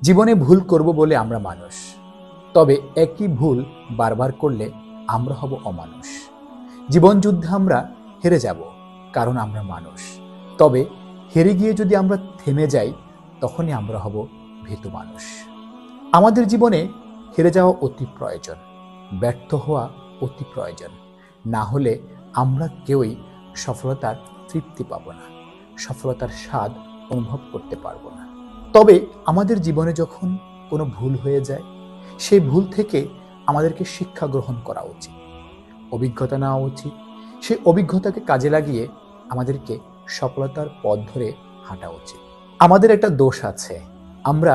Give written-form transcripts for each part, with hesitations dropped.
জীবনে ভুল করব বলে আমরা মানুষ, তবে একই ভুল বারবার করলে আমরা হব অমানুষ। জীবন যুদ্ধে আমরা হেরে যাব, কারণ আমরা মানুষ। তবে হেরে গিয়ে যদি আমরা থেমে যাই, তখনই আমরা হব ভীতু মানুষ। আমাদের জীবনে হেরে যাওয়া অতি প্রয়োজন, ব্যর্থ হওয়া অতি প্রয়োজন। না হলে আমরা কেউই সফলতার তৃপ্তি পাব না, সফলতার স্বাদ অনুভব করতে পারবো না। তবে আমাদের জীবনে যখন কোনো ভুল হয়ে যায়, সেই ভুল থেকে আমাদেরকে শিক্ষা গ্রহণ করা উচিত, অভিজ্ঞতা নেওয়া উচিত। সেই অভিজ্ঞতাকে কাজে লাগিয়ে আমাদেরকে সফলতার পথ ধরে হাঁটা উচিত। আমাদের একটা দোষ আছে, আমরা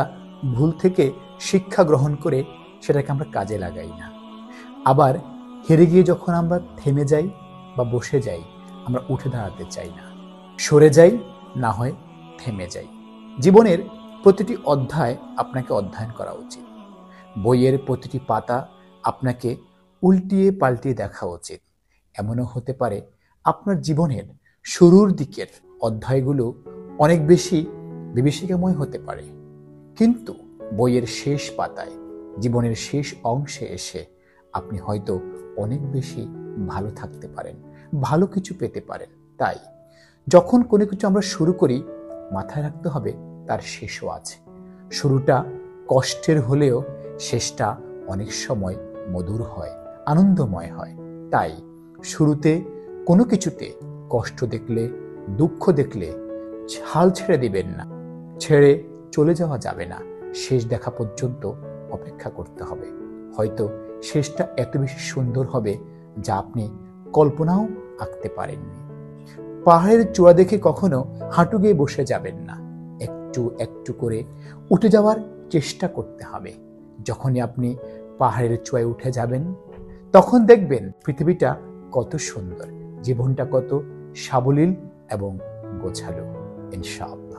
ভুল থেকে শিক্ষা গ্রহণ করে সেটাকে আমরা কাজে লাগাই না। আবার হেরে গিয়ে যখন আমরা থেমে যাই বা বসে যাই, আমরা উঠে দাঁড়াতে চাই না, সরে যাই, না হয় থেমে যাই। জীবনের প্রতিটি অধ্যায় আপনাকে অধ্যয়ন করা উচিত। বইয়ের প্রতিটি পাতা আপনাকে উল্টিয়ে পাল্টিয়ে দেখা উচিত। এমনও হতে পারে আপনার জীবনের শুরুর দিকের অধ্যায়গুলো অনেক বেশি বিভীষিকাময় হতে পারে, কিন্তু বইয়ের শেষ পাতায়, জীবনের শেষ অংশে এসে আপনি হয়তো অনেক বেশি ভালো থাকতে পারেন, ভালো কিছু পেতে পারেন। তাই যখন কোনো কিছু আমরা শুরু করি, মাথায় রাখতে হবে তার শেষও আছে। শুরুটা কষ্টের হলেও শেষটা অনেক সময় মধুর হয়, আনন্দময় হয়। তাই শুরুতে কোনো কিছুতে কষ্ট দেখলে, দুঃখ দেখলে হাল ছেড়ে দিবেন না, ছেড়ে চলে যাওয়া যাবে না। শেষ দেখা পর্যন্ত অপেক্ষা করতে হবে। হয়তো শেষটা এত বেশি সুন্দর হবে যা আপনি কল্পনাও আঁকতে পারেননি। পাহাড়ের চূড়া দেখে কখনো হাঁটু গেয়ে বসে যাবেন না, একটু একটু করে উঠে যাওয়ার চেষ্টা করতে হবে। যখনই আপনি পাহাড়ের চূড়ায় উঠে যাবেন, তখন দেখবেন পৃথিবীটা কত সুন্দর, জীবনটা কত সাবলীল এবং গোছালো। ইনশাআল্লাহ।